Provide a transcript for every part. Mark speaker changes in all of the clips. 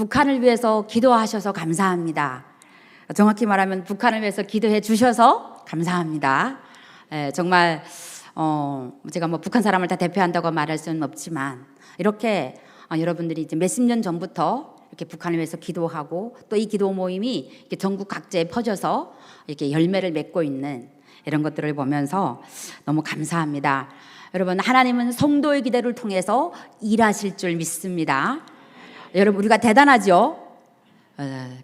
Speaker 1: 북한을 위해서 기도하셔서 감사합니다. 정확히 말하면 북한을 위해서 기도해 주셔서 감사합니다. 정말 제가 뭐 북한 사람을 다 대표한다고 말할 수는 없지만 이렇게 여러분들이 이제 몇십 년 전부터 이렇게 북한을 위해서 기도하고 또 이 기도 모임이 이렇게 전국 각지에 퍼져서 이렇게 열매를 맺고 있는 이런 것들을 보면서 너무 감사합니다. 여러분, 하나님은 성도의 기도를 통해서 일하실 줄 믿습니다. 여러분, 우리가 대단하죠?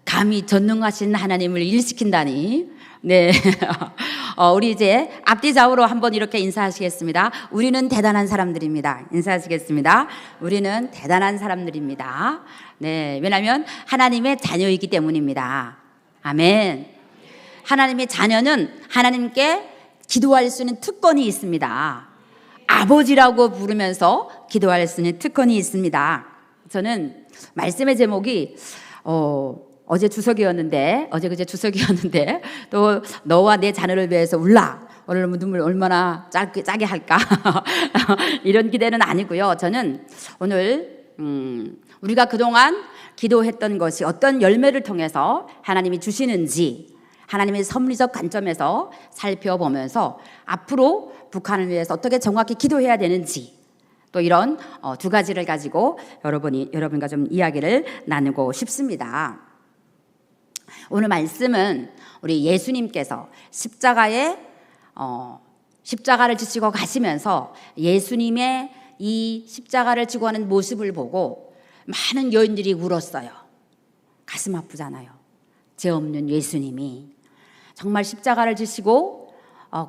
Speaker 1: 감히 전능하신 하나님을 일시킨다니. 네. 우리 이제 앞뒤 좌우로 한번 이렇게 인사하시겠습니다. 우리는 대단한 사람들입니다. 인사하시겠습니다. 우리는 대단한 사람들입니다. 네. 왜냐하면 하나님의 자녀이기 때문입니다. 아멘. 하나님의 자녀는 하나님께 기도할 수 있는 특권이 있습니다. 아버지라고 부르면서 기도할 수 있는 특권이 있습니다. 저는 말씀의 제목이 어제 주석이었는데 또 너와 내 자녀를 위해서 울라. 오늘 눈물 얼마나 짜게 할까 이런 기대는 아니고요. 저는 오늘 우리가 그동안 기도했던 것이 어떤 열매를 통해서 하나님이 주시는지 하나님의 섭리적 관점에서 살펴보면서 앞으로 북한을 위해서 어떻게 정확히 기도해야 되는지 또 이런 두 가지를 가지고 여러분과 좀 이야기를 나누고 싶습니다. 오늘 말씀은 우리 예수님께서 십자가를 지시고 가시면서 예수님의 이 십자가를 지고 가는 모습을 보고 많은 여인들이 울었어요. 가슴 아프잖아요. 죄 없는 예수님이 정말 십자가를 지시고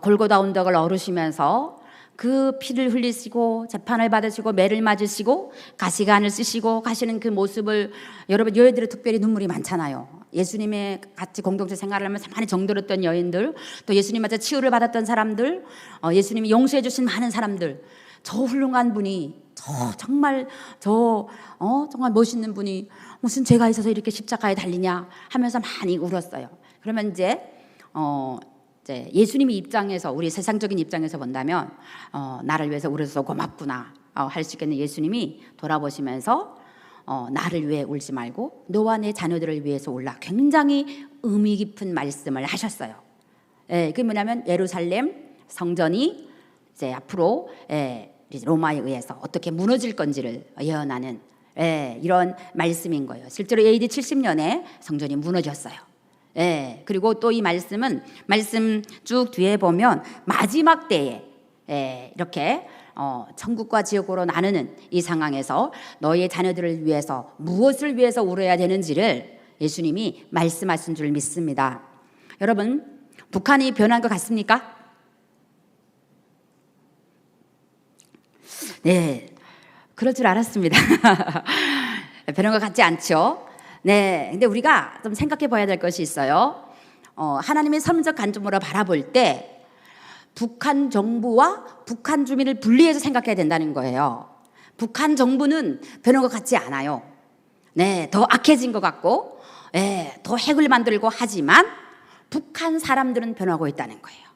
Speaker 1: 골고다 언덕을 오르시면서 그 피를 흘리시고 재판을 받으시고 매를 맞으시고 가시관을 쓰시고 가시는 그 모습을 여러분, 여인들은 특별히 눈물이 많잖아요. 예수님의 같이 공동체 생활을 하면서 많이 정들었던 여인들, 또 예수님한테 치유를 받았던 사람들, 예수님이 용서해 주신 많은 사람들, 저 훌륭한 분이 정말 멋있는 분이 무슨 죄가 있어서 이렇게 십자가에 달리냐 하면서 많이 울었어요. 그러면 이제 예수님의 입장에서, 우리 세상적인 입장에서 본다면 나를 위해서 울어서 고맙구나 할 수 있겠는 예수님이 돌아보시면서 나를 위해 울지 말고 너와 내 자녀들을 위해서 울라. 굉장히 의미 깊은 말씀을 하셨어요. 그게 뭐냐면 예루살렘 성전이 이제 앞으로 로마에 의해서 어떻게 무너질 건지를 예언하는 이런 말씀인 거예요. 실제로 AD 70년에 성전이 무너졌어요. 그리고 또 이 말씀은 말씀 쭉 뒤에 보면 마지막 때에 이렇게 천국과 지옥으로 나누는 이 상황에서 너의 자녀들을 위해서 무엇을 위해서 울어야 되는지를 예수님이 말씀하신 줄 믿습니다. 여러분, 북한이 변한 것 같습니까? 네, 그럴 줄 알았습니다. 변한 것 같지 않죠? 네, 근데 우리가 좀 생각해 봐야 될 것이 있어요. 하나님의 섭리적 관점으로 바라볼 때 북한 정부와 북한 주민을 분리해서 생각해야 된다는 거예요. 북한 정부는 변한 것 같지 않아요. 네, 더 악해진 것 같고, 더 핵을 만들고 하지만 북한 사람들은 변하고 있다는 거예요.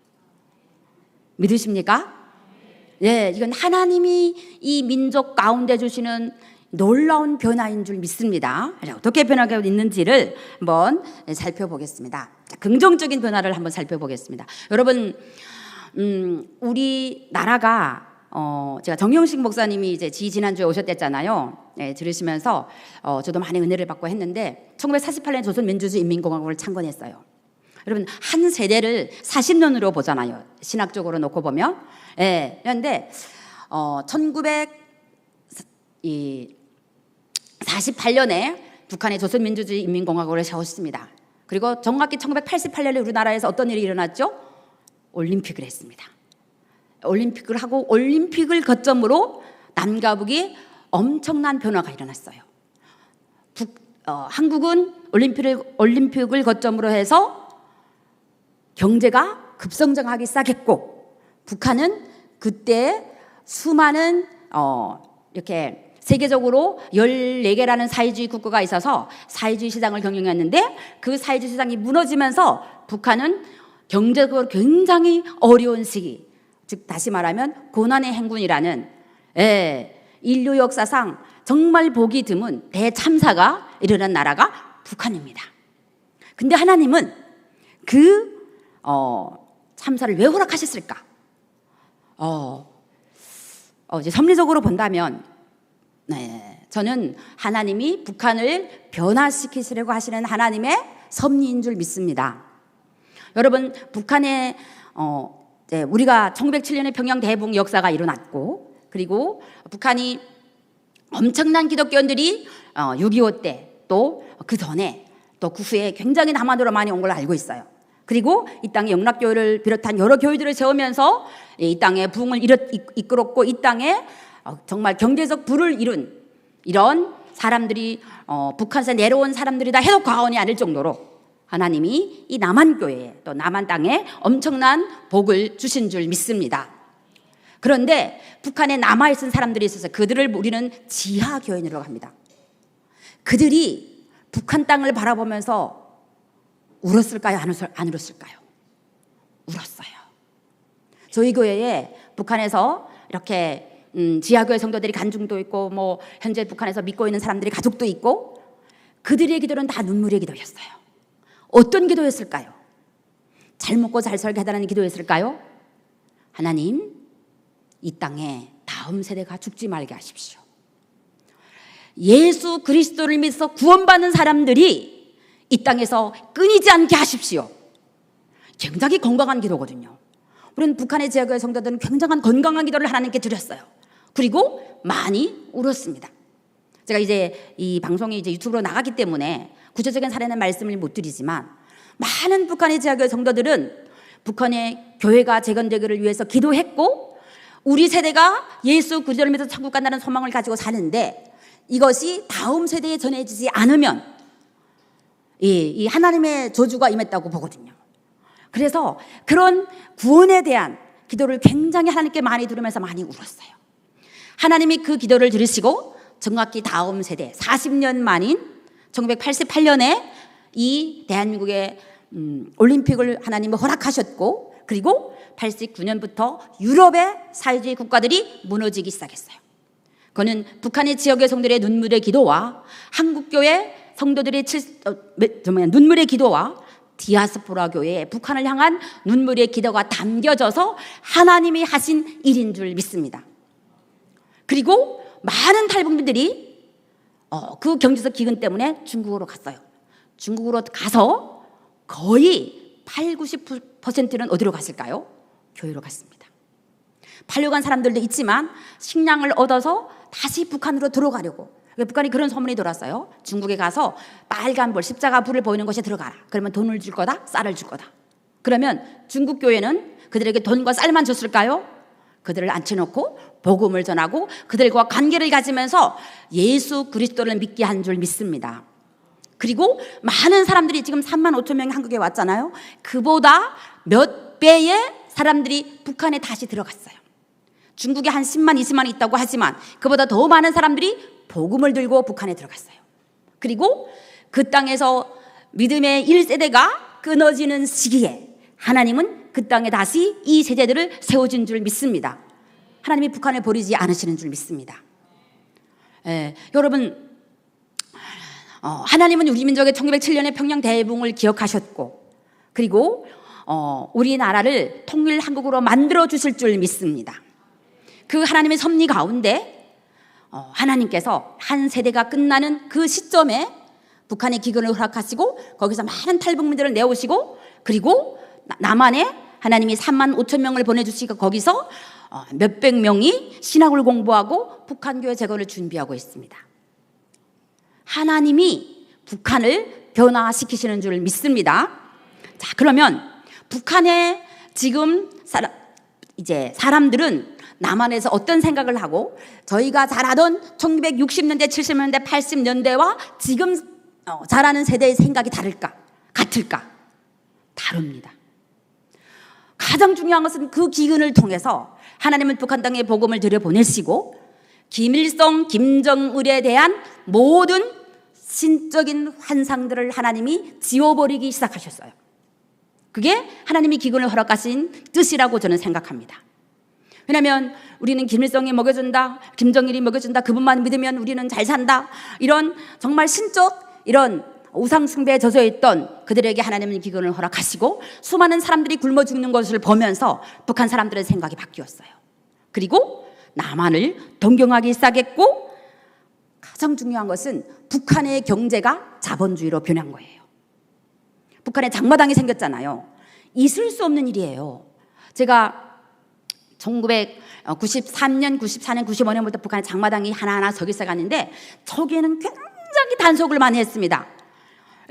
Speaker 1: 믿으십니까? 이건 하나님이 이 민족 가운데 주시는 놀라운 변화인 줄 믿습니다. 어떻게 변화가 있는지를 한번 살펴보겠습니다. 긍정적인 변화를 한번 살펴보겠습니다. 여러분, 우리 나라가 제가 정영식 목사님이 이제 지난주에 오셨댔잖아요. 들으시면서 저도 많이 은혜를 받고 했는데 1948년 조선민주주의인민공화국을 창건했어요. 여러분, 한 세대를 40년으로 보잖아요. 신학적으로 놓고 보면. 그런데 1948년에 북한의 조선민주주의인민공화국을 세웠습니다. 그리고 정확히 1988년에 우리나라에서 어떤 일이 일어났죠? 올림픽을 했습니다. 올림픽을 하고 올림픽을 거점으로 남과 북이 엄청난 변화가 일어났어요. 한국은 올림픽을 거점으로 해서 경제가 급성장하기 시작했고, 북한은 그때 수많은 이렇게 세계적으로 14개라는 사회주의 국가가 있어서 사회주의 시장을 경영했는데 그 사회주의 시장이 무너지면서 북한은 경제적으로 굉장히 어려운 시기, 즉 다시 말하면 고난의 행군이라는 인류 역사상 정말 보기 드문 대참사가 이르는 나라가 북한입니다. 근데 하나님은 그 참사를 왜 허락하셨을까? 이제 섭리적으로 본다면, 저는 하나님이 북한을 변화시키시려고 하시는 하나님의 섭리인 줄 믿습니다. 여러분, 북한에 우리가 1907년에 평양 대붕 역사가 일어났고, 그리고 북한이 엄청난 기독교인들이 6.25 때 또 그 전에 또 그 후에 굉장히 남한으로 많이 온 걸로 알고 있어요. 그리고 이 땅에 영락교회를 비롯한 여러 교회들을 세우면서 이 땅에 부흥을 이끌었고, 이 땅에 정말 경제적 부를 이룬 이런 사람들이 북한에서 내려온 사람들이다 해도 과언이 아닐 정도로 하나님이 이 남한교회에 또 남한 땅에 엄청난 복을 주신 줄 믿습니다. 그런데 북한에 남아있은 사람들이 있어서 그들을 우리는 지하교인이라고 합니다. 그들이 북한 땅을 바라보면서 울었을까요? 안 울었을까요? 울었어요. 저희 교회에 북한에서 이렇게 지하교회 성도들이 간증도 있고, 뭐 현재 북한에서 믿고 있는 사람들이 가족도 있고, 그들의 기도는 다 눈물의 기도였어요. 어떤 기도였을까요? 잘 먹고 잘 살게 해달라는 기도였을까요? 하나님, 이 땅에 다음 세대가 죽지 말게 하십시오. 예수 그리스도를 믿어서 구원받는 사람들이 이 땅에서 끊이지 않게 하십시오. 굉장히 건강한 기도거든요. 우리는 북한의 지하교회 성도들은 굉장한 건강한 기도를 하나님께 드렸어요. 그리고 많이 울었습니다. 제가 이제 이 방송이 이제 유튜브로 나가기 때문에 구체적인 사례는 말씀을 못 드리지만, 많은 북한의 지하교회 성도들은 북한의 교회가 재건되기를 위해서 기도했고, 우리 세대가 예수 그리스도를 믿어서 천국 간다는 소망을 가지고 사는데, 이것이 다음 세대에 전해지지 않으면 이 하나님의 저주가 임했다고 보거든요. 그래서 그런 구원에 대한 기도를 굉장히 하나님께 많이 들으면서 많이 울었어요. 하나님이 그 기도를 들으시고 정확히 다음 세대 40년 만인 1988년에 이 대한민국의 올림픽을 하나님은 허락하셨고, 그리고 89년부터 유럽의 사회주의 국가들이 무너지기 시작했어요. 그거는 북한의 지역의 성도들의 눈물의 기도와 한국교회 성도들의 눈물의 기도와 디아스포라 교회의 북한을 향한 눈물의 기도가 담겨져서 하나님이 하신 일인 줄 믿습니다. 그리고 많은 탈북민들이 그 경제적 기근 때문에 중국으로 갔어요. 중국으로 가서 거의 80~90%는 어디로 갔을까요? 교회로 갔습니다. 팔려간 사람들도 있지만 식량을 얻어서 다시 북한으로 들어가려고, 북한이 그런 소문이 돌았어요. 중국에 가서 빨간 불, 십자가 불을 보이는 곳에 들어가라. 그러면 돈을 줄 거다, 쌀을 줄 거다. 그러면 중국 교회는 그들에게 돈과 쌀만 줬을까요? 그들을 앉혀놓고 복음을 전하고 그들과 관계를 가지면서 예수 그리스도를 믿게 한 줄 믿습니다. 그리고 많은 사람들이 지금 35,000명이 한국에 왔잖아요. 그보다 몇 배의 사람들이 북한에 다시 들어갔어요. 중국에 한 10만, 20만 있다고 하지만 그보다 더 많은 사람들이 복음을 들고 북한에 들어갔어요. 그리고 그 땅에서 믿음의 1세대가 끊어지는 시기에 하나님은 그 땅에 다시 이 세대들을 세워준 줄 믿습니다. 하나님이 북한을 버리지 않으시는 줄 믿습니다. 여러분, 하나님은 우리 민족의 1907년의 평양 대붕을 기억하셨고, 그리고 우리나라를 통일 한국으로 만들어 주실 줄 믿습니다. 그 하나님의 섭리 가운데 하나님께서 한 세대가 끝나는 그 시점에 북한의 기근을 허락하시고 거기서 많은 탈북민들을 내오시고, 그리고 남한에 하나님이 35,000명을 보내주시고 거기서 몇백 명이 신학을 공부하고 북한교회 재건을 준비하고 있습니다. 하나님이 북한을 변화시키시는 줄 믿습니다. 자, 그러면 북한의 지금 사람들은 남한에서 어떤 생각을 하고, 저희가 잘하던 1960년대, 70년대, 80년대와 지금 자라는 세대의 생각이 다를까? 같을까? 다릅니다. 가장 중요한 것은 그 기근을 통해서 하나님은 북한 땅에 복음을 들여보내시고 김일성, 김정일에 대한 모든 신적인 환상들을 하나님이 지워버리기 시작하셨어요. 그게 하나님이 기근을 허락하신 뜻이라고 저는 생각합니다. 왜냐하면 우리는 김일성이 먹여준다, 김정일이 먹여준다, 그분만 믿으면 우리는 잘 산다, 이런 정말 신적 이런 우상 숭배에 젖어 있던 그들에게 하나님은 기근을 허락하시고 수많은 사람들이 굶어 죽는 것을 보면서 북한 사람들의 생각이 바뀌었어요. 그리고 남한을 동경하기 시작했고, 가장 중요한 것은 북한의 경제가 자본주의로 변한 거예요. 북한에 장마당이 생겼잖아요. 있을 수 없는 일이에요. 제가 1993년, 94년, 95년부터 북한에 장마당이 하나하나 서기 시작했는데 저기에는 굉장히 단속을 많이 했습니다.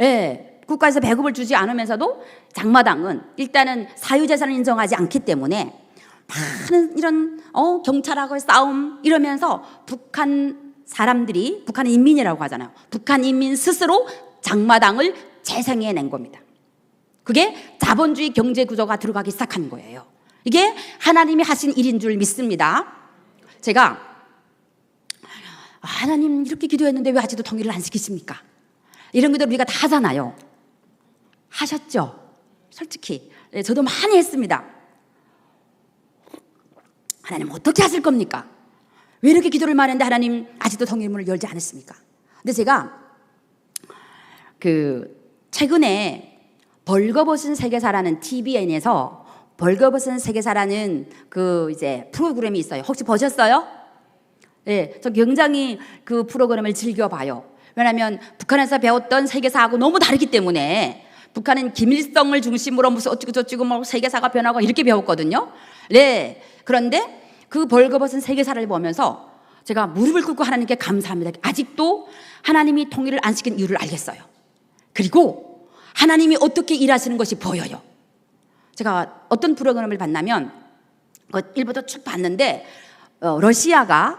Speaker 1: 예, 국가에서 배급을 주지 않으면서도 장마당은 일단은 사유재산을 인정하지 않기 때문에 많은 이런 경찰하고의 싸움 이러면서 북한 사람들이, 북한 인민이라고 하잖아요. 북한 인민 스스로 장마당을 재생해낸 겁니다. 그게 자본주의 경제 구조가 들어가기 시작한 거예요. 이게 하나님이 하신 일인 줄 믿습니다. 제가 하나님 이렇게 기도했는데 왜 아직도 통일을 안 시키십니까? 이런 것들 우리가 다 하잖아요. 하셨죠? 솔직히 저도 많이 했습니다. 하나님 어떻게 하실 겁니까? 왜 이렇게 기도를 많이 했는데 하나님 아직도 통일문을 열지 않으십니까? 근데 제가 최근에 벌거벗은 세계사라는 TVN에서 벌거벗은 세계사라는 이제 프로그램이 있어요. 혹시 보셨어요? 네, 저 굉장히 그 프로그램을 즐겨봐요. 왜냐하면 북한에서 배웠던 세계사하고 너무 다르기 때문에. 북한은 김일성을 중심으로 무슨 어쩌고저쩌고 뭐 세계사가 변하고 이렇게 배웠거든요. 네, 그런데 그 벌거벗은 세계사를 보면서 제가 무릎을 꿇고 하나님께 감사합니다. 아직도 하나님이 통일을 안 시킨 이유를 알겠어요. 그리고 하나님이 어떻게 일하시는 것이 보여요. 제가 어떤 프로그램을 봤냐면 일부도 쭉 봤는데 러시아가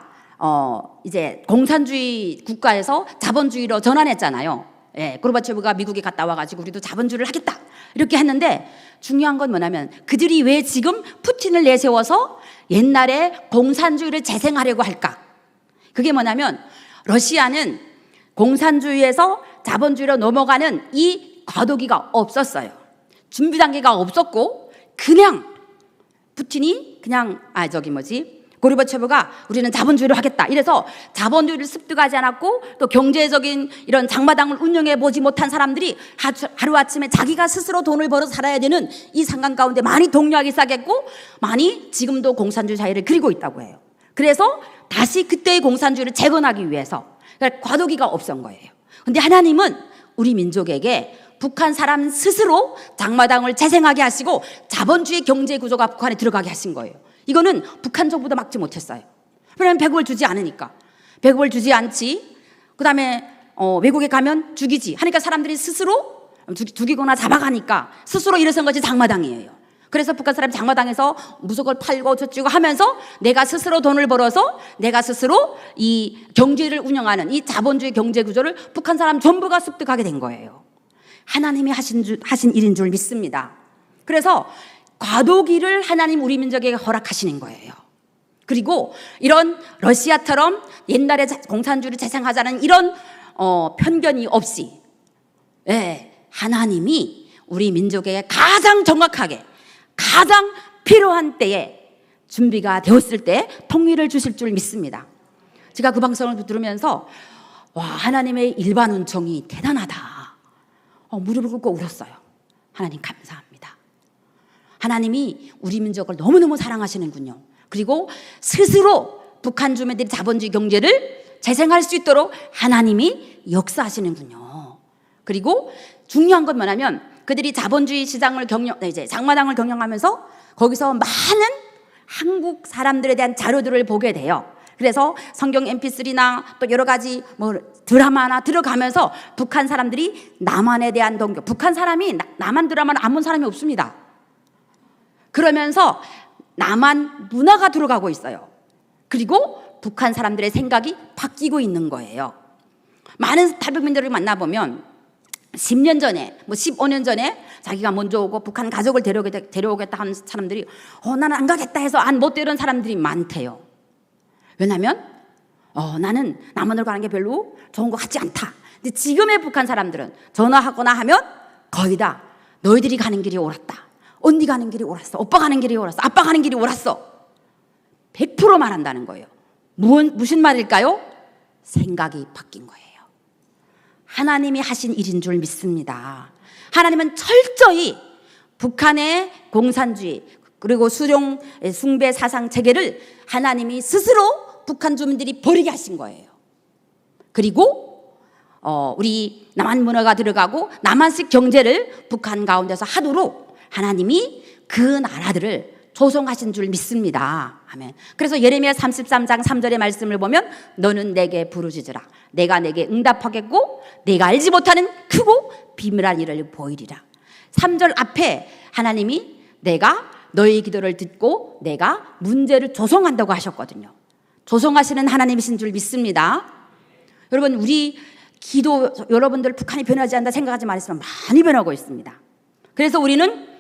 Speaker 1: 이제 공산주의 국가에서 자본주의로 전환했잖아요. 예, 고르바초프가 미국에 갔다 와가지고 우리도 자본주의를 하겠다 이렇게 했는데, 중요한 건 뭐냐면 그들이 왜 지금 푸틴을 내세워서 옛날에 공산주의를 재생하려고 할까? 그게 뭐냐면 러시아는 공산주의에서 자본주의로 넘어가는 이 과도기가 없었어요. 준비 단계가 없었고 그냥 푸틴이 고르바초프가 우리는 자본주의를 하겠다 이래서 자본주의를 습득하지 않았고, 또 경제적인 이런 장마당을 운영해 보지 못한 사람들이 하루아침에 자기가 스스로 돈을 벌어 살아야 되는 이 상황 가운데 많이 동요하기 시작했고, 많이 지금도 공산주의 사회를 그리고 있다고 해요. 그래서 다시 그때의 공산주의를 재건하기 위해서, 그러니까 과도기가 없었던 거예요. 근데 하나님은 우리 민족에게 북한 사람 스스로 장마당을 재생하게 하시고 자본주의 경제 구조가 북한에 들어가게 하신 거예요. 이거는 북한 정부도 막지 못했어요. 왜냐하면 배급을 주지 않으니까. 배급을 주지 않지. 그 다음에 외국에 가면 죽이지 하니까 사람들이 스스로 죽이거나 잡아가니까 스스로 일어선 것이 장마당이에요. 그래서 북한 사람이 장마당에서 무속을 팔고 저쩌고 하면서 내가 스스로 돈을 벌어서 내가 스스로 이 경제를 운영하는 이 자본주의 경제 구조를 북한 사람 전부가 습득하게 된 거예요. 하나님이 하신 일인 줄 믿습니다. 그래서 과도기를 하나님 우리 민족에게 허락하시는 거예요. 그리고 이런 러시아처럼 옛날에 공산주의를 재생하자는 이런 편견이 없이, 하나님이 우리 민족에게 가장 정확하게 가장 필요한 때에 준비가 되었을 때 통일을 주실 줄 믿습니다. 제가 그 방송을 들으면서 하나님의 일반 은총이 대단하다. 무릎을 꿇고 울었어요. 하나님 감사합니다. 하나님이 우리 민족을 너무너무 사랑하시는군요. 그리고 스스로 북한 주민들이 자본주의 경제를 재생할 수 있도록 하나님이 역사하시는군요. 그리고 중요한 건 뭐냐면 그들이 자본주의 시장을 이제 장마당을 경영하면서 거기서 많은 한국 사람들에 대한 자료들을 보게 돼요. 그래서 성경 MP3나 또 여러 가지 드라마나 들어가면서 북한 사람들이 남한에 대한 동경, 북한 사람이 남한 드라마는 안 본 사람이 없습니다. 그러면서 남한 문화가 들어가고 있어요. 그리고 북한 사람들의 생각이 바뀌고 있는 거예요. 많은 탈북민들을 만나보면 10년 전에 15년 전에 자기가 먼저 오고 북한 가족을 데려오겠다 하는 사람들이 나는 안 가겠다 해서 안 못 데려온 사람들이 많대요. 왜냐하면 나는 남한으로 가는 게 별로 좋은 것 같지 않다. 근데 지금의 북한 사람들은 전화하거나 하면 거의 다 너희들이 가는 길이 옳았다. 언니 가는 길이 옳았어. 오빠 가는 길이 옳았어. 아빠 가는 길이 옳았어. 100% 말한다는 거예요. 무슨 말일까요? 생각이 바뀐 거예요. 하나님이 하신 일인 줄 믿습니다. 하나님은 철저히 북한의 공산주의 그리고 수령 숭배 사상 체계를 하나님이 스스로 북한 주민들이 버리게 하신 거예요. 그리고 우리 남한 문화가 들어가고 남한식 경제를 북한 가운데서 하도록 하나님이 그 나라들을 조성하신 줄 믿습니다. 아멘. 그래서 예레미야 33장 3절의 말씀을 보면 너는 내게 부르짖으라. 내가 내게 응답하겠고 내가 알지 못하는 크고 비밀한 일을 보이리라. 3절 앞에 하나님이 내가 너의 기도를 듣고 내가 문제를 조성한다고 하셨거든요. 조성하시는 하나님이신 줄 믿습니다. 여러분 우리 기도 여러분들 북한이 변하지 않는다 생각하지 마시지만 많이 변하고 있습니다. 그래서 우리는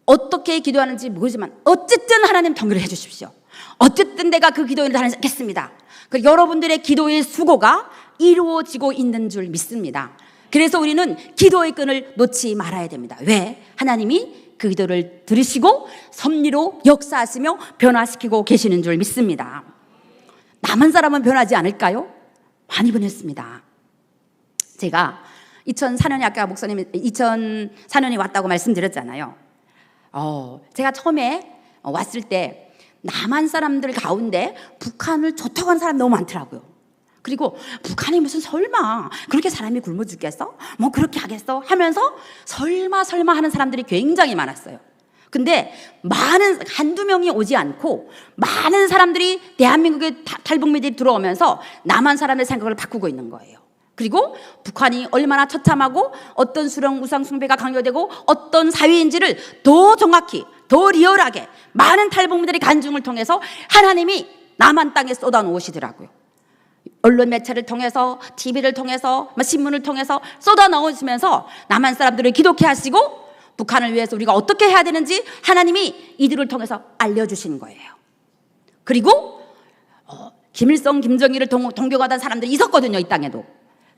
Speaker 1: 어떻게 기도하는지 모르지만 어쨌든 하나님 통일을 해 주십시오. 어쨌든 내가 그 기도를 하겠습니다. 그리고 여러분들의 기도의 수고가 이루어지고 있는 줄 믿습니다. 그래서 우리는 기도의 끈을 놓지 말아야 됩니다. 왜? 하나님이 그 기도를 들으시고 섭리로 역사하시며 변화시키고 계시는 줄 믿습니다. 남한 사람은 변하지 않을까요? 많이 변했습니다. 제가 2004년에 아까 목사님 2004년에 왔다고 말씀드렸잖아요. 제가 처음에 왔을 때 남한 사람들 가운데 북한을 좋다고 하는 사람이 너무 많더라고요. 그리고 북한이 무슨 설마 그렇게 사람이 굶어 죽겠어? 뭐 그렇게 하겠어? 하면서 설마 하는 사람들이 굉장히 많았어요. 근데 한두 명이 오지 않고 많은 사람들이 대한민국에 탈북민들이 들어오면서 남한 사람의 생각을 바꾸고 있는 거예요. 그리고 북한이 얼마나 처참하고 어떤 수령 우상 숭배가 강요되고 어떤 사회인지를 더 정확히 더 리얼하게 많은 탈북민들의 간증을 통해서 하나님이 남한 땅에 쏟아 놓으시더라고요. 언론 매체를 통해서 TV를 통해서 신문을 통해서 쏟아 넣으시면서 남한 사람들을 기독케 하시고 북한을 위해서 우리가 어떻게 해야 되는지 하나님이 이들을 통해서 알려주신 거예요. 그리고 김일성, 김정일을 동경하던 사람들이 있었거든요. 이 땅에도.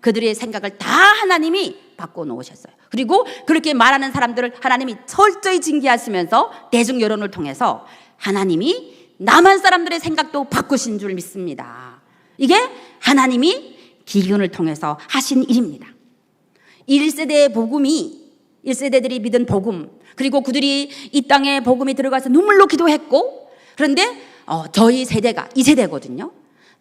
Speaker 1: 그들의 생각을 다 하나님이 바꿔놓으셨어요. 그리고 그렇게 말하는 사람들을 하나님이 철저히 징계하시면서 대중 여론을 통해서 하나님이 남한 사람들의 생각도 바꾸신 줄 믿습니다. 이게 하나님이 기근을 통해서 하신 일입니다. 1세대의 복음이 1세대들이 믿은 복음 그리고 그들이 이 땅에 복음이 들어가서 눈물로 기도했고 그런데 저희 세대가 이 세대거든요.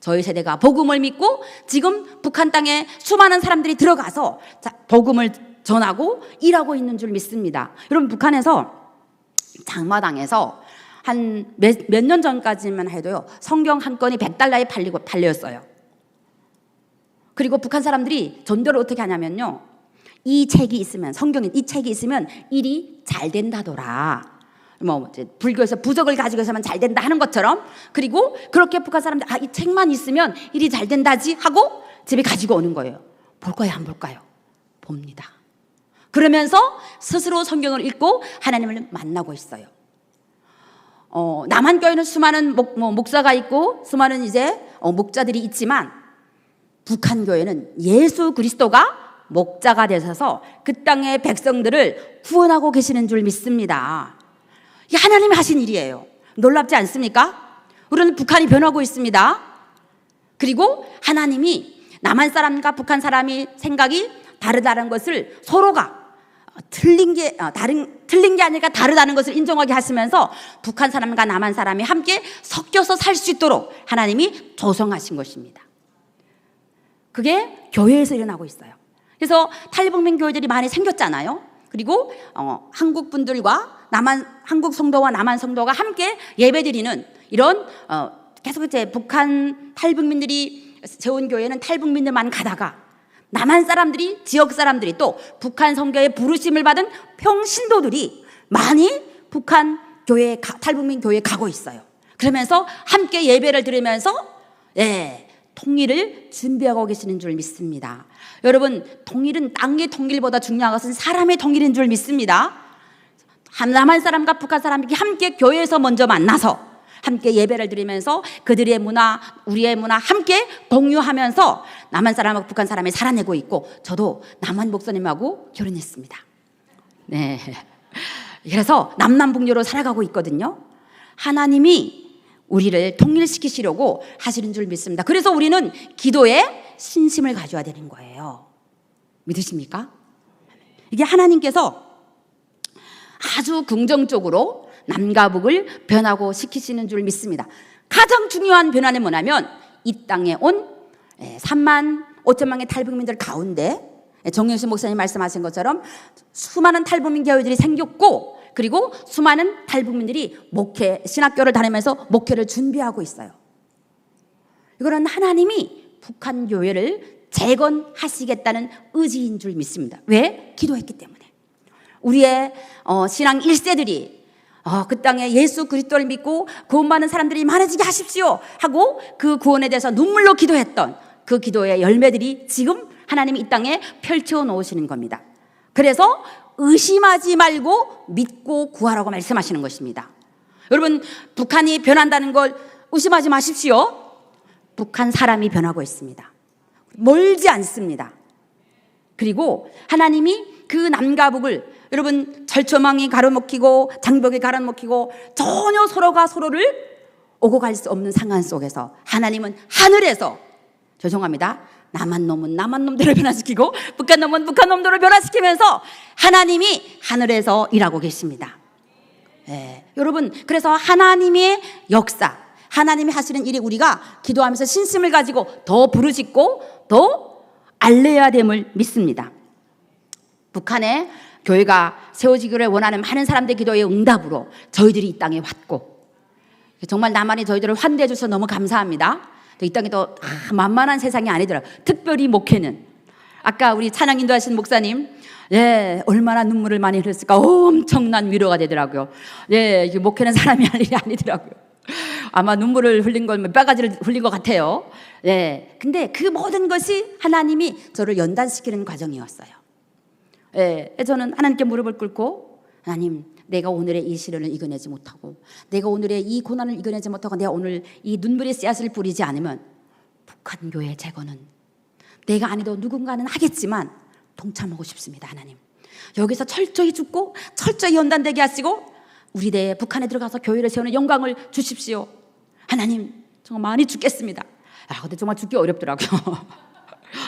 Speaker 1: 저희 세대가 복음을 믿고 지금 북한 땅에 수많은 사람들이 들어가서 복음을 전하고 일하고 있는 줄 믿습니다. 여러분 북한에서 장마당에서 한 몇 년 전까지만 해도요 성경 한 권이 $100에 팔렸어요. 그리고 북한 사람들이 전도를 어떻게 하냐면요 이 책이 있으면 이 책이 있으면 일이 잘 된다더라. 불교에서 부적을 가지고서만 잘 된다 하는 것처럼 그리고 그렇게 북한 사람들 이 책만 있으면 일이 잘 된다지 하고 집에 가지고 오는 거예요. 볼까요 안 볼까요? 봅니다. 그러면서 스스로 성경을 읽고 하나님을 만나고 있어요. 남한 교회는 수많은 목사가 있고 수많은 이제 목자들이 있지만 북한 교회는 예수 그리스도가 목자가 되셔서 그 땅의 백성들을 구원하고 계시는 줄 믿습니다. 이게 하나님이 하신 일이에요. 놀랍지 않습니까? 우리는 북한이 변하고 있습니다. 그리고 하나님이 남한 사람과 북한 사람이 생각이 다르다는 것을 서로가 틀린 게 아니라 다르다는 것을 인정하게 하시면서 북한 사람과 남한 사람이 함께 섞여서 살 수 있도록 하나님이 조성하신 것입니다. 그게 교회에서 일어나고 있어요. 그래서 탈북민 교회들이 많이 생겼잖아요. 그리고 한국 분들과 한국 성도와 남한 성도가 함께 예배드리는 이런 계속 이제 북한 탈북민들이 세운 교회는 탈북민들만 가다가 남한 사람들이 지역 사람들이 또 북한 선교의 부르심을 받은 평신도들이 많이 북한 교회 탈북민 교회에 가고 있어요. 그러면서 함께 예배를 드리면서 통일을 준비하고 계시는 줄 믿습니다. 여러분 통일은 땅의 통일보다 중요한 것은 사람의 통일인 줄 믿습니다. 남한 사람과 북한 사람이 함께 교회에서 먼저 만나서 함께 예배를 드리면서 그들의 문화, 우리의 문화 함께 공유하면서 남한 사람하고 북한 사람이 살아내고 있고 저도 남한 목사님하고 결혼했습니다. 네. 그래서 남남북녀로 살아가고 있거든요. 하나님이 우리를 통일시키시려고 하시는 줄 믿습니다. 그래서 우리는 기도에 신심을 가져야 되는 거예요. 믿으십니까? 이게 하나님께서 아주 긍정적으로 남과 북을 변하고 시키시는 줄 믿습니다. 가장 중요한 변화는 뭐냐면 이 땅에 온 3만 5천명의 탈북민들 가운데 정영신 목사님 말씀하신 것처럼 수많은 탈북민 교회들이 생겼고, 그리고 수많은 탈북민들이 신학교를 다니면서 목회를 준비하고 있어요. 이거는 하나님이 북한 교회를 재건하시겠다는 의지인 줄 믿습니다. 왜? 기도했기 때문에. 우리의 신앙 1세들이 그 땅에 예수 그리스도를 믿고 구원받는 사람들이 많아지게 하십시오 하고 그 구원에 대해서 눈물로 기도했던 그 기도의 열매들이 지금 하나님이 이 땅에 펼쳐 놓으시는 겁니다. 그래서 의심하지 말고 믿고 구하라고 말씀하시는 것입니다. 여러분, 북한이 변한다는 걸 의심하지 마십시오. 북한 사람이 변하고 있습니다. 멀지 않습니다. 그리고 하나님이 그 남과 북을, 여러분, 절초망이 가로막히고 장벽이 가로막히고 전혀 서로가 서로를 오고 갈 수 없는 상황 속에서 하나님은 하늘에서, 죄송합니다, 남한 놈은 남한 놈들을 변화시키고 북한 놈은 북한 놈들을 변화시키면서 하나님이 하늘에서 일하고 계십니다. 여러분, 그래서 하나님의 역사, 하나님이 하시는 일이 우리가 기도하면서 신심을 가지고 더 부르짖고 더 알려야 됨을 믿습니다. 북한에 교회가 세워지기를 원하는 많은 사람들의 기도의 응답으로 저희들이 이 땅에 왔고, 정말 나만이 저희들을 환대해 주셔서 너무 감사합니다. 이 땅이 또 만만한 세상이 아니더라고요. 특별히 목회는, 아까 우리 찬양 인도하신 목사님, 얼마나 눈물을 많이 흘렸을까. 엄청난 위로가 되더라고요. 이게 목회는 사람이 할 일이 아니더라고요. 아마 눈물을 흘린 건 뼈가지를 흘린 것 같아요. 근데 그 모든 것이 하나님이 저를 연단시키는 과정이었어요. 저는 하나님께 무릎을 꿇고, 하나님, 내가 오늘의 이 시련을 이겨내지 못하고, 내가 오늘의 이 고난을 이겨내지 못하고, 내가 오늘 이 눈물의 씨앗을 뿌리지 않으면 북한 교회 재건은 내가 아니도 누군가는 하겠지만 동참하고 싶습니다. 하나님, 여기서 철저히 죽고 철저히 연단되게 하시고 우리 대에 북한에 들어가서 교회를 세우는 영광을 주십시오. 하나님, 정말 많이 죽겠습니다. 근데 정말 죽기 어렵더라고요.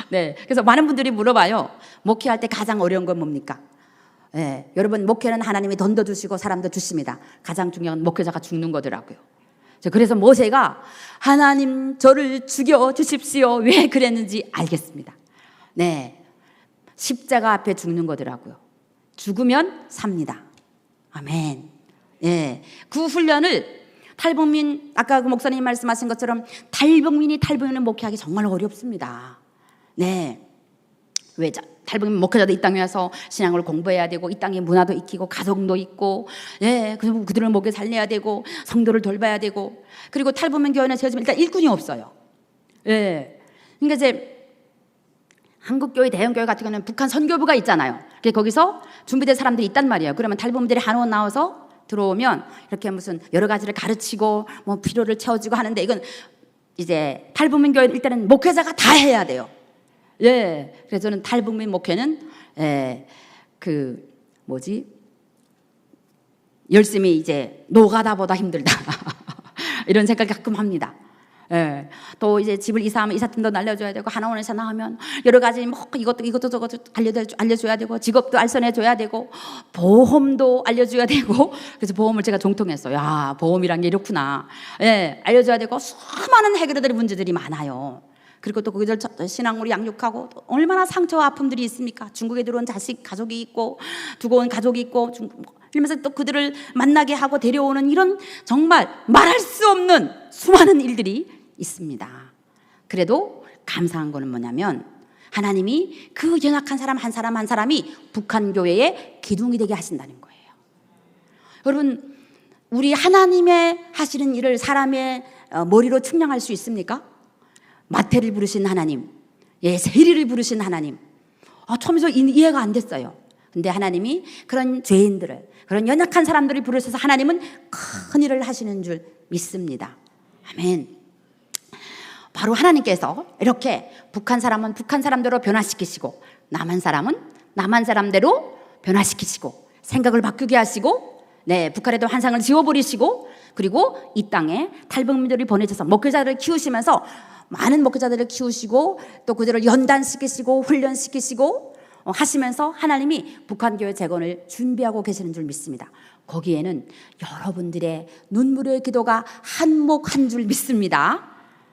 Speaker 1: 그래서 많은 분들이 물어봐요. 목회할 때 가장 어려운 건 뭡니까? 여러분, 목회는 하나님이 돈도 주시고 사람도 주십니다. 가장 중요한 목회자가 죽는 거더라고요. 그래서 모세가 하나님 저를 죽여 주십시오, 왜 그랬는지 알겠습니다. 십자가 앞에 죽는 거더라고요. 죽으면 삽니다. 아멘. 그 훈련을 탈북민, 아까 그 목사님 말씀하신 것처럼 탈북민을 목회하기 정말 어렵습니다. 왜 탈북민 목회자도 이 땅에 와서 신앙을 공부해야 되고, 이 땅의 문화도 익히고 가정도 있고, 그들을 목에 살려야 되고, 성도를 돌봐야 되고, 그리고 탈북민 교회는 세워지면 일단 일꾼이 없어요. 그러니까 이제 한국교회, 대형교회 같은 경우는 북한 선교부가 있잖아요. 거기서 준비된 사람들이 있단 말이에요. 그러면 탈북민들이 한원 나와서 들어오면 이렇게 무슨 여러 가지를 가르치고 뭐 필요를 채워주고 하는데, 이건 이제 탈북민 교회는 일단은 목회자가 다 해야 돼요. 그래서 저는 탈북민 목회는 열심히 이제 노가다보다 힘들다 이런 생각이 가끔 합니다. 또 이제 집을 이사하면 이삿짐도 날려줘야 되고, 하나원에서 나오면 여러 가지 뭐 이것도 저것도 알려줘야 되고, 직업도 알선해줘야 되고, 보험도 알려줘야 되고. 그래서 보험을 제가 정통했어요. 보험이란 게 이렇구나. 알려줘야 되고, 수많은 해결해야 될 문제들이 많아요. 그리고 또 거기들 신앙으로 양육하고, 또 얼마나 상처와 아픔들이 있습니까? 중국에 들어온 가족이 있고, 두고 온 가족이 있고, 이러면서 또 그들을 만나게 하고 데려오는 이런 정말 말할 수 없는 수많은 일들이 있습니다. 그래도 감사한 거는 뭐냐면, 하나님이 그 연약한 사람 한 사람 한 사람이 북한 교회의 기둥이 되게 하신다는 거예요. 여러분, 우리 하나님의 하시는 일을 사람의 머리로 측량할 수 있습니까? 마태를 부르신 하나님, 세리를 부르신 하나님, 처음에서 이해가 안 됐어요. 근데 하나님이 그런 죄인들을, 그런 연약한 사람들을 부르셔서 하나님은 큰 일을 하시는 줄 믿습니다. 아멘. 바로 하나님께서 이렇게 북한 사람은 북한 사람대로 변화시키시고, 남한 사람은 남한 사람대로 변화시키시고, 생각을 바꾸게 하시고, 북한에도 환상을 지워버리시고, 그리고 이 땅에 탈북민들이 보내셔서 목회자들을 키우시면서 많은 목회자들을 키우시고, 또 그들을 연단시키시고 훈련시키시고, 하시면서 하나님이 북한 교회 재건을 준비하고 계시는 줄 믿습니다. 거기에는 여러분들의 눈물의 기도가 한몫한 줄 믿습니다.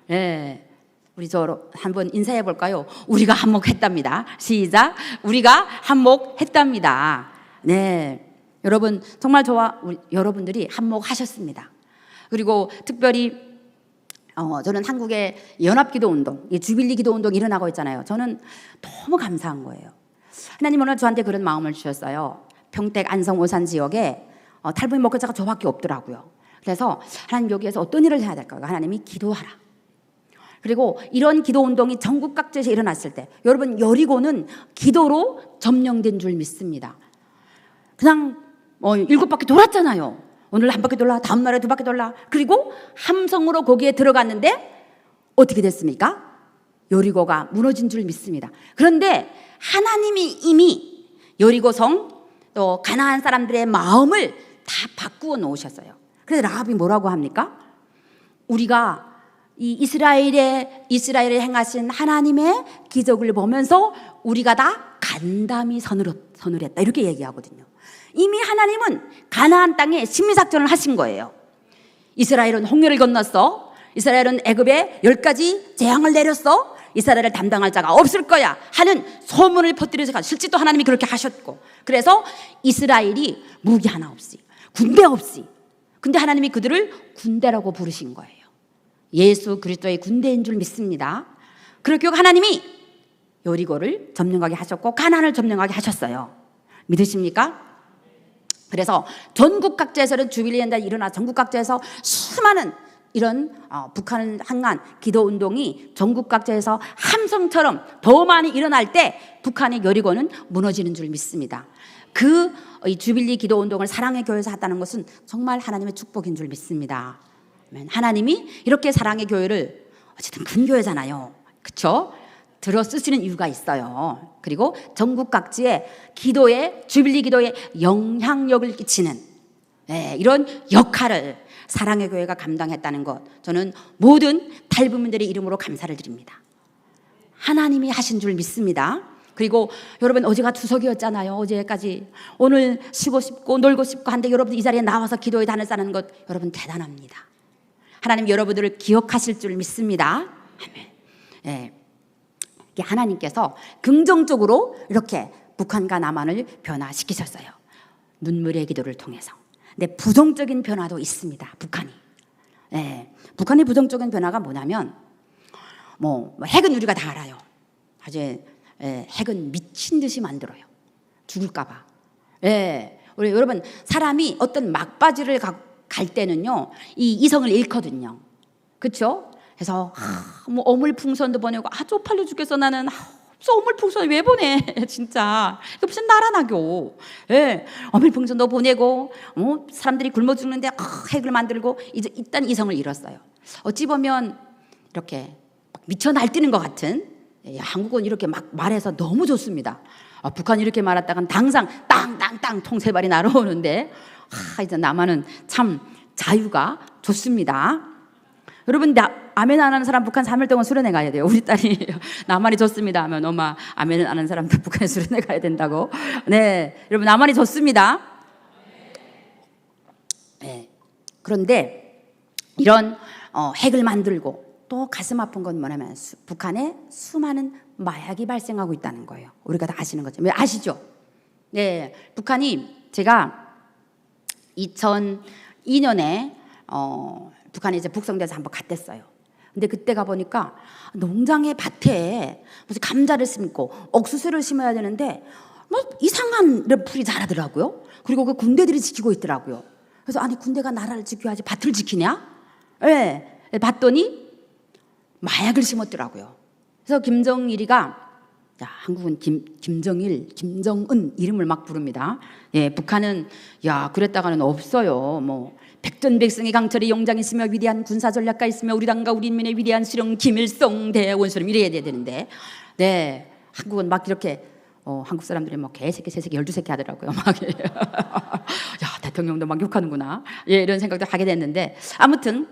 Speaker 1: 예. 우리 저 한번 인사해 볼까요? 우리가 한몫했답니다. 시작. 우리가 한몫했답니다. 네. 여러분 정말 저와 여러분들이 한몫하셨습니다. 그리고 특별히 저는 한국의 연합기도운동, 주빌리 기도운동이 일어나고 있잖아요. 저는 너무 감사한 거예요. 하나님 오늘 저한테 그런 마음을 주셨어요. 평택 안성 오산 지역에 탈북민 목회자가 저밖에 없더라고요. 그래서 하나님 여기에서 어떤 일을 해야 될까요? 하나님이 기도하라. 그리고 이런 기도운동이 전국 각지에서 일어났을 때 여러분 여리고는 기도로 점령된 줄 믿습니다. 그냥 7바퀴 돌았잖아요. 오늘 한 바퀴 돌라, 다음 날에 2바퀴 돌라. 그리고 함성으로 거기에 들어갔는데 어떻게 됐습니까? 여리고가 무너진 줄 믿습니다. 그런데 하나님이 이미 여리고성 또 가나안 사람들의 마음을 다 바꾸어 놓으셨어요. 그래서 라합이 뭐라고 합니까? 우리가 이 이스라엘에 행하신 하나님의 기적을 보면서 우리가 다 간담이 선을 했다 이렇게 얘기하거든요. 이미 하나님은 가나안 땅에 심리작전을 하신 거예요. 이스라엘은 홍해를 건넜어. 이스라엘은 애굽에 10가지 재앙을 내렸어. 이스라엘을 담당할 자가 없을 거야 하는 소문을 퍼뜨려서 실제 또 하나님이 그렇게 하셨고, 그래서 이스라엘이 무기 하나 없이 군대 없이, 근데 하나님이 그들을 군대라고 부르신 거예요. 예수 그리스도의 군대인 줄 믿습니다. 그렇게 하나님이 여리고를 점령하게 하셨고 가나안을 점령하게 하셨어요. 믿으십니까? 그래서 전국 각지에서는 주빌리 연단이 일어나 전국 각지에서 수많은 이런 북한을 향한 기도운동이 전국 각지에서 함성처럼 더 많이 일어날 때 북한의 여리고는 무너지는 줄 믿습니다. 이 주빌리 기도운동을 사랑의 교회에서 했다는 것은 정말 하나님의 축복인 줄 믿습니다. 하나님이 이렇게 사랑의 교회를, 어쨌든 큰 교회잖아요, 그렇죠? 들어 쓰시는 이유가 있어요. 그리고 전국 각지에 기도에, 주빌리 기도에 영향력을 끼치는 이런 역할을 사랑의 교회가 감당했다는 것, 저는 모든 탈북민들의 이름으로 감사를 드립니다. 하나님이 하신 줄 믿습니다. 그리고 여러분 어제가 추석이었잖아요. 어제까지. 오늘 쉬고 싶고 놀고 싶고 한데 여러분 이 자리에 나와서 기도에 다녔다는 것, 여러분 대단합니다. 하나님 여러분들을 기억하실 줄 믿습니다. 아멘. 하나님께서 긍정적으로 이렇게 북한과 남한을 변화시키셨어요. 눈물의 기도를 통해서. 근데 부정적인 변화도 있습니다. 북한이. 북한의 부정적인 변화가 뭐냐면 핵은 우리가 다 알아요. 아주 핵은 미친 듯이 만들어요. 죽을까 봐. 우리 여러분 사람이 어떤 막바지를 갈 때는요, 이 이성을 잃거든요. 그렇죠? 그래서 어물풍선도 보내고 쪽팔려 죽겠어 나는. 어물풍선 왜 보내 진짜. 이거 무슨 나라나교. 어물풍선도 보내고 사람들이 굶어 죽는데 핵을 만들고 이제 일단 이성을 잃었어요. 어찌 보면 이렇게 미쳐 날뛰는 것 같은, 한국은 이렇게 막 말해서 너무 좋습니다. 북한이 이렇게 말했다간 당장 땅땅땅 통세발이 날아오는데 이제 남한은 참 자유가 좋습니다. 여러분 아멘 안 하는 사람 북한 3일 동안 수련회 가야 돼요. 우리 딸이 남한이 좋습니다 하면 엄마 아멘을 안 하는 사람도 북한 수련회 가야 된다고. 여러분 남한이 좋습니다. 그런데 이런 핵을 만들고 또 가슴 아픈 건 뭐냐면 북한에 수많은 마약이 발생하고 있다는 거예요. 우리가 다 아시는 거죠. 왜 아시죠? 북한이, 제가 2002년에 북한에 이제 북송돼서 한번 갔댔어요. 근데 그때 가보니까 농장의 밭에 무슨 감자를 심고 옥수수를 심어야 되는데 이상한 풀이 자라더라고요. 그리고 그 군대들이 지키고 있더라고요. 그래서 아니 군대가 나라를 지켜야지 밭을 지키냐? 봤더니 마약을 심었더라고요. 그래서 김정일이가, 한국은 김정일, 김정은 이름을 막 부릅니다. 북한은 그랬다가는 없어요. 백전백승의 강철이 용장이 있으며 위대한 군사전략가 있으며 우리 당과 우리 인민의 위대한 수령 김일성 대원수령 이래야 되는데, 한국은 막 이렇게 한국 사람들이 개새끼, 새새끼, 12새끼 하더라고요. 대통령도 막 욕하는구나. 이런 생각도 하게 됐는데, 아무튼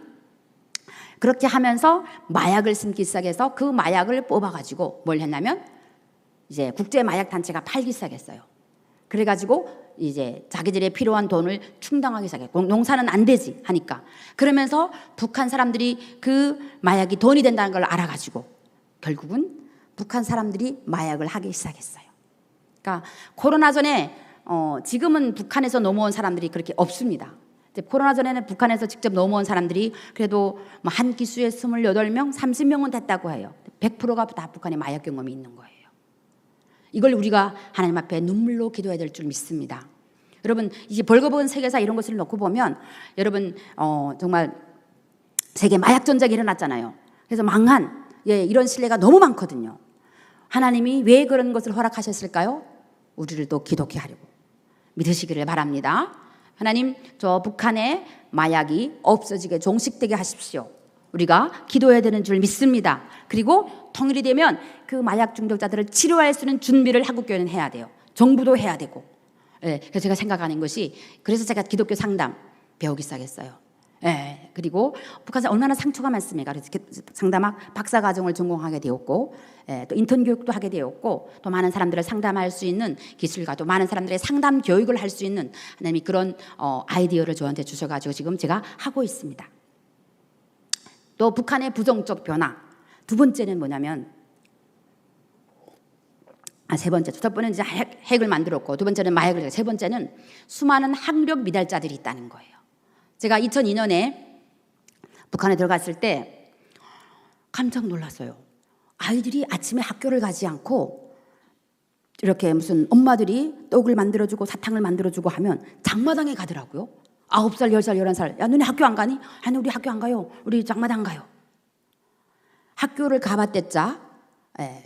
Speaker 1: 그렇게 하면서 마약을 심기 시작해서 그 마약을 뽑아가지고 뭘 했냐면 이제 국제 마약 단체가 팔기 시작했어요. 그래가지고 이제 자기들의 필요한 돈을 충당하기 시작했고, 농사는 안 되지 하니까. 그러면서 북한 사람들이 그 마약이 돈이 된다는 걸 알아가지고 결국은 북한 사람들이 마약을 하기 시작했어요. 그러니까 코로나 전에 지금은 북한에서 넘어온 사람들이 그렇게 없습니다. 코로나 전에는 북한에서 직접 넘어온 사람들이 그래도 한 기수에 28명, 30명은 됐다고 해요. 100%가 다 북한에 마약 경험이 있는 거예요. 이걸 우리가 하나님 앞에 눈물로 기도해야 될 줄 믿습니다. 여러분, 이제 벌거벗은 세계사 이런 것을 놓고 보면 여러분 정말 세계 마약 전쟁이 일어났잖아요. 그래서 망한 이런 신뢰가 너무 많거든요. 하나님이 왜 그런 것을 허락하셨을까요? 우리를 또 기독케 하려고 믿으시기를 바랍니다. 하나님, 저 북한의 마약이 없어지게 종식되게 하십시오. 우리가 기도해야 되는 줄 믿습니다. 그리고 통일이 되면 그 마약 중독자들을 치료할 수 있는 준비를 한국교회는 해야 돼요. 정부도 해야 되고. 그래서 제가 생각하는 것이, 그래서 제가 기독교 상담 배우기 시작했어요. 그리고 북한에서 얼마나 상처가 많습니까? 그래서 상담학 박사과정을 전공하게 되었고, 또 인턴 교육도 하게 되었고, 또 많은 사람들을 상담할 수 있는 기술과 또 많은 사람들의 상담 교육을 할 수 있는 하나님이 그런 아이디어를 저한테 주셔가지고 지금 제가 하고 있습니다. 또 북한의 부정적 변화. 두 번째는 뭐냐면, 세 번째, 첫 번째는 이제 핵을 만들었고, 두 번째는 마약을, 세 번째는 수많은 학력 미달자들이 있다는 거예요. 제가 2002년에 북한에 들어갔을 때 깜짝 놀랐어요. 아이들이 아침에 학교를 가지 않고 이렇게 무슨 엄마들이 떡을 만들어주고 사탕을 만들어주고 하면 장마당에 가더라고요. 9살, 10살, 11살. 야, 너네 학교 안 가니? 아니, 우리 학교 안 가요. 우리 장마당 가요. 학교를 가봤댔자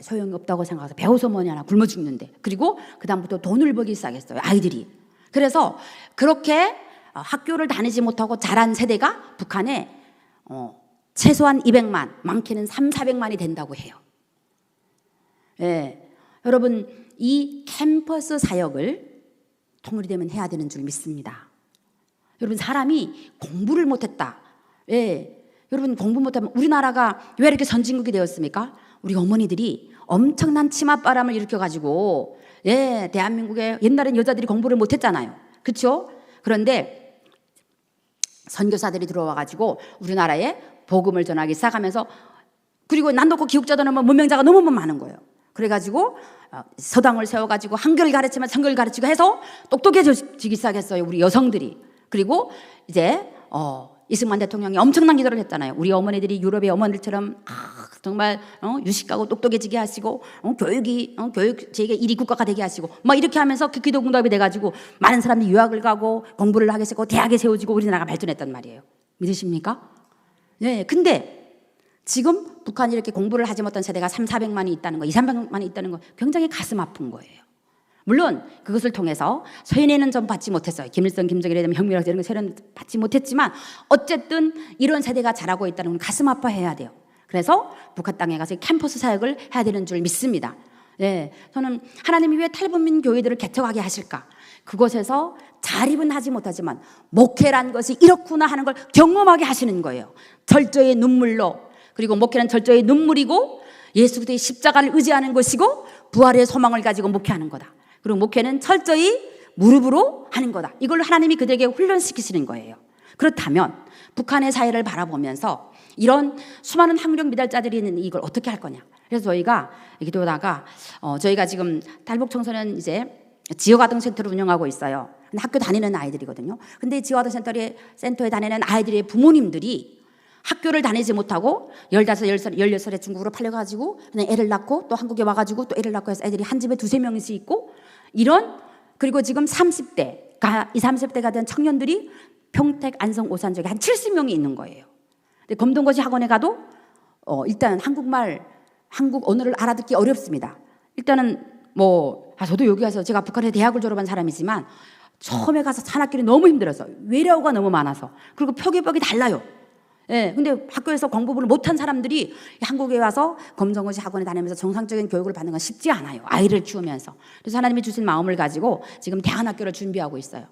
Speaker 1: 소용이 없다고 생각해서 배워서 뭐냐나 굶어 죽는데. 그리고 그다음부터 돈을 벌기 시작했어요, 아이들이. 그래서 그렇게 학교를 다니지 못하고 자란 세대가 북한에 최소한 200만, 많게는 300~400만이 된다고 해요. 여러분, 이 캠퍼스 사역을 통일이 되면 해야 되는 줄 믿습니다. 여러분, 사람이 공부를 못했다. 여러분, 공부 못하면 우리나라가 왜 이렇게 선진국이 되었습니까? 우리 어머니들이 엄청난 치맛바람을 일으켜가지고 대한민국에 옛날엔 여자들이 공부를 못했잖아요. 그렇죠? 그런데 선교사들이 들어와가지고 우리나라에 복음을 전하기 시작하면서, 그리고 난독고 기국자도 너무 문명자가 너무 많은 거예요. 그래가지고 서당을 세워가지고 한글을 가르치면 성경을 가르치고 해서 똑똑해지기 시작했어요, 우리 여성들이. 그리고 이제 이승만 대통령이 엄청난 기도를 했잖아요. 우리 어머니들이 유럽의 어머니들처럼 정말 유식하고 똑똑해지게 하시고 교육 제게 1위 국가가 되게 하시고 막 이렇게 하면서 그 기도 응답이 돼가지고 많은 사람들이 유학을 가고 공부를 하게 되고 대학에 세워지고 우리나라가 발전했단 말이에요. 믿으십니까? 근데 지금 북한이 이렇게 공부를 하지 못한 세대가 300~400만이 있다는 거, 200~300만이 있다는 거 굉장히 가슴 아픈 거예요. 물론 그것을 통해서 소연에는 좀 받지 못했어요. 김일성, 김정일에 대한 혁명이라고 이런 거 소연은 받지 못했지만 어쨌든 이런 세대가 자라고 있다는 건 가슴 아파해야 돼요. 그래서 북한 땅에 가서 캠퍼스 사역을 해야 되는 줄 믿습니다. 저는 하나님이 왜 탈북민 교회들을 개척하게 하실까? 그곳에서 자립은 하지 못하지만 목회란 것이 이렇구나 하는 걸 경험하게 하시는 거예요. 절저의 눈물로. 그리고 목회는 절저의 눈물이고 예수 그리스도의 십자가를 의지하는 것이고 부활의 소망을 가지고 목회하는 거다. 그리고 목회는 철저히 무릎으로 하는 거다. 이걸 하나님이 그들에게 훈련시키시는 거예요. 그렇다면 북한의 사회를 바라보면서 이런 수많은 학력 미달자들이 있는 이걸 어떻게 할 거냐. 그래서 저희가 기도하다가 저희가 지금 탈북 청소년 이제 지역아동센터를 운영하고 있어요. 근데 학교 다니는 아이들이거든요. 근데 지역아동센터에 다니는 아이들의 부모님들이 학교를 다니지 못하고 15살, 16살에 중국으로 팔려가지고 그냥 애를 낳고 또 한국에 와가지고 또 애를 낳고 해서 애들이 한 집에 2~3명씩 있고 이런, 그리고 지금 30대가 30대가 된 청년들이 평택, 안성, 오산 쪽에 한 70명이 있는 거예요. 근데 검동고시 학원에 가도 일단 한국 언어를 알아듣기 어렵습니다. 일단은 저도 여기 가서 제가 북한에 대학을 졸업한 사람이지만 처음에 가서 산악길이 너무 힘들어서 외래어가 너무 많아서, 그리고 표기법이 달라요. 근데 학교에서 공부를 못한 사람들이 한국에 와서 검정고시 학원에 다니면서 정상적인 교육을 받는 건 쉽지 않아요. 아이를 키우면서. 그래서 하나님이 주신 마음을 가지고 지금 대안학교를 준비하고 있어요.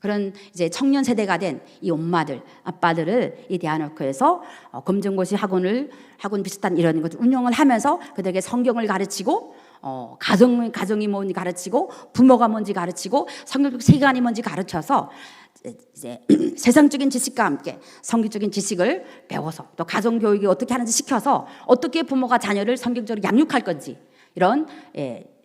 Speaker 1: 그런 이제 청년 세대가 된 이 엄마들, 아빠들을 이 대안학교에서 검정고시 학원 비슷한 이런 것을 운영을 하면서 그들에게 성경을 가르치고 가정이 뭔지 가르치고, 부모가 뭔지 가르치고, 성경적 세계관이 뭔지 가르쳐서 이제 세상적인 지식과 함께 성경적인 지식을 배워서, 또 가정 교육이 어떻게 하는지 시켜서 어떻게 부모가 자녀를 성경적으로 양육할 건지, 이런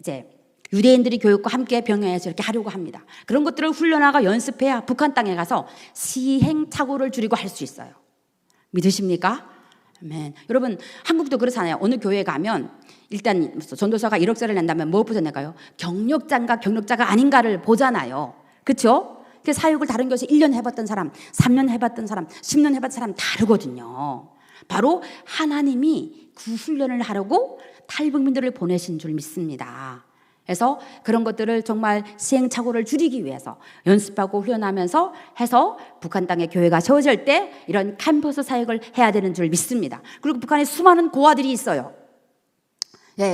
Speaker 1: 이제 유대인들이 교육과 함께 병행해서 이렇게 하려고 합니다. 그런 것들을 훈련하고 연습해야 북한 땅에 가서 시행착오를 줄이고 할 수 있어요. 믿으십니까? 아멘. 여러분, 한국도 그렇잖아요. 어느 교회에 가면 일단 전도사가 1억짜리를 낸다면 무엇부터 낼까요? 경력자인가 경력자가 아닌가를 보잖아요. 그렇죠? 사역을 다른 교회에서 1년 해봤던 사람, 3년 해봤던 사람, 10년 해봤던 사람 다르거든요. 바로 하나님이 그 훈련을 하려고 탈북민들을 보내신 줄 믿습니다. 그래서 그런 것들을 정말 시행착오를 줄이기 위해서 연습하고 훈련하면서 해서 북한 땅에 교회가 세워질 때 이런 캠퍼스 사역을 해야 되는 줄 믿습니다. 그리고 북한에 수많은 고아들이 있어요.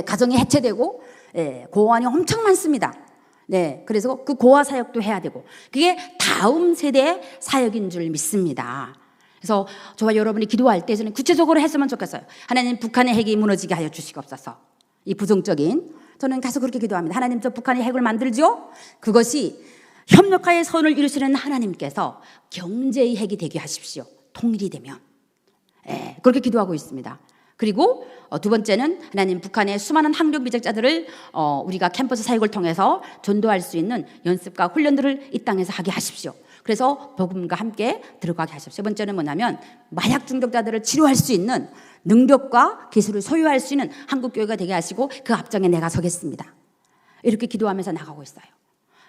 Speaker 1: 가정이 해체되고 고아원이 엄청 많습니다. 그래서 그 고아 사역도 해야 되고, 그게 다음 세대의 사역인 줄 믿습니다. 그래서 저와 여러분이 기도할 때 저는 구체적으로 했으면 좋겠어요. 하나님, 북한의 핵이 무너지게 하여 주시옵소서. 이 부정적인, 저는 계속 그렇게 기도합니다. 하나님, 저 북한의 핵을 만들죠? 그것이 협력하여 선을 이루시는 하나님께서 경제의 핵이 되게 하십시오. 통일이 되면. 그렇게 기도하고 있습니다. 그리고 두 번째는 하나님, 북한의 수많은 학력 미적자들을 우리가 캠퍼스 사역을 통해서 전도할 수 있는 연습과 훈련들을 이 땅에서 하게 하십시오. 그래서 복음과 함께 들어가게 하십시오. 세 번째는 뭐냐면, 마약 중독자들을 치료할 수 있는 능력과 기술을 소유할 수 있는 한국교회가 되게 하시고 그 앞장에 내가 서겠습니다. 이렇게 기도하면서 나가고 있어요.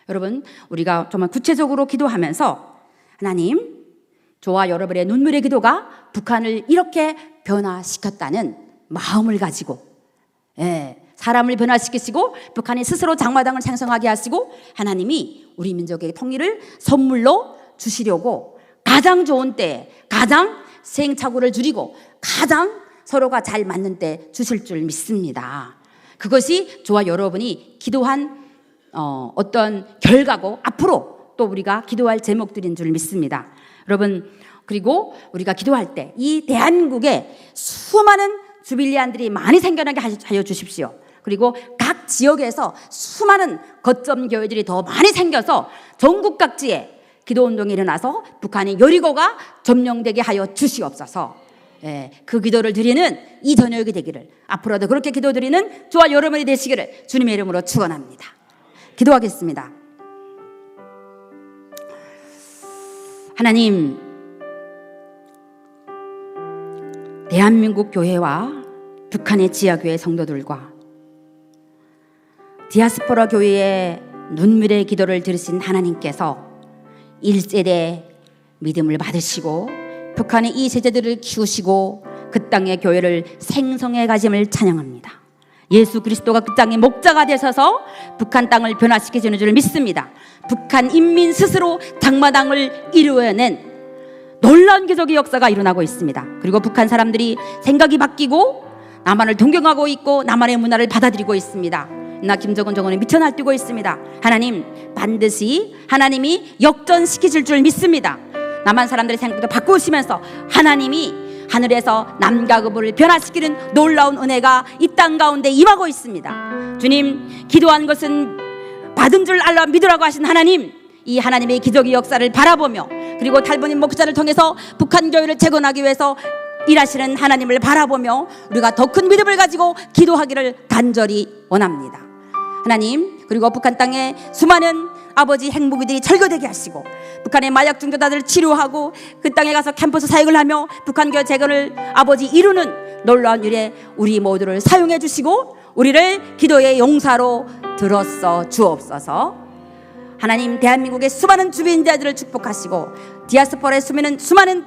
Speaker 1: 여러분, 우리가 정말 구체적으로 기도하면서 하나님, 저와 여러분의 눈물의 기도가 북한을 이렇게 변화시켰다는 마음을 가지고, 사람을 변화시키시고 북한이 스스로 장마당을 생성하게 하시고 하나님이 우리 민족의 통일을 선물로 주시려고 가장 좋은 때에 가장 시행착오를 줄이고 가장 서로가 잘 맞는 때 주실 줄 믿습니다. 그것이 저와 여러분이 기도한 어떤 결과고, 앞으로 또 우리가 기도할 제목들인 줄 믿습니다. 여러분, 그리고 우리가 기도할 때 이 대한민국에 수많은 주빌리안들이 많이 생겨나게 하여 주십시오. 그리고 각 지역에서 수많은 거점 교회들이 더 많이 생겨서 전국 각지에 기도운동이 일어나서 북한의 여리고가 점령되게 하여 주시옵소서. 그 기도를 드리는 이 저녁이 되기를, 앞으로도 그렇게 기도드리는 저와 여러분이 되시기를 주님의 이름으로 축원합니다. 기도하겠습니다. 하나님, 대한민국 교회와 북한의 지하교회 성도들과 디아스포라 교회의 눈물의 기도를 들으신 하나님께서 1세대 믿음을 받으시고 북한의 2세대들을 키우시고 그 땅의 교회를 생성해 가심을 찬양합니다. 예수 그리스도가 그 땅의 목자가 되셔서 북한 땅을 변화시키시는 줄 믿습니다. 북한 인민 스스로 장마당을 이루어낸 놀라운 기적의 역사가 일어나고 있습니다. 그리고 북한 사람들이 생각이 바뀌고 남한을 동경하고 있고 남한의 문화를 받아들이고 있습니다. 나 김정은 정원이 미쳐 날뛰고 있습니다. 하나님, 반드시 하나님이 역전시키실 줄 믿습니다. 남한 사람들의 생각도 바꾸시면서 하나님이 하늘에서 남과 북을 변화시키는 놀라운 은혜가 이 땅 가운데 임하고 있습니다. 주님, 기도한 것은 받은 줄 알라 믿으라고 하신 하나님, 이 하나님의 기적의 역사를 바라보며 그리고 탈북민 목자를 통해서 북한 교회를 재건하기 위해서 일하시는 하나님을 바라보며 우리가 더 큰 믿음을 가지고 기도하기를 간절히 원합니다. 하나님, 그리고 북한 땅에 수많은 아버지 행복이들이 철거되게 하시고 북한의 마약 중독자들을 치료하고 그 땅에 가서 캠퍼스 사역을 하며 북한 교회 재건을 아버지 이루는 놀라운 일에 우리 모두를 사용해 주시고 우리를 기도의 용사로 들었어 주옵소서. 하나님, 대한민국의 수많은 주민자들을 축복하시고 디아스포라의 수많은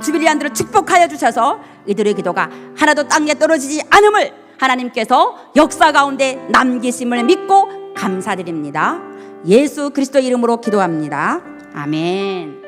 Speaker 1: 주빌리안들을 축복하여 주셔서 이들의 기도가 하나도 땅에 떨어지지 않음을 하나님께서 역사 가운데 남기심을 믿고 감사드립니다. 예수 그리스도 이름으로 기도합니다. 아멘.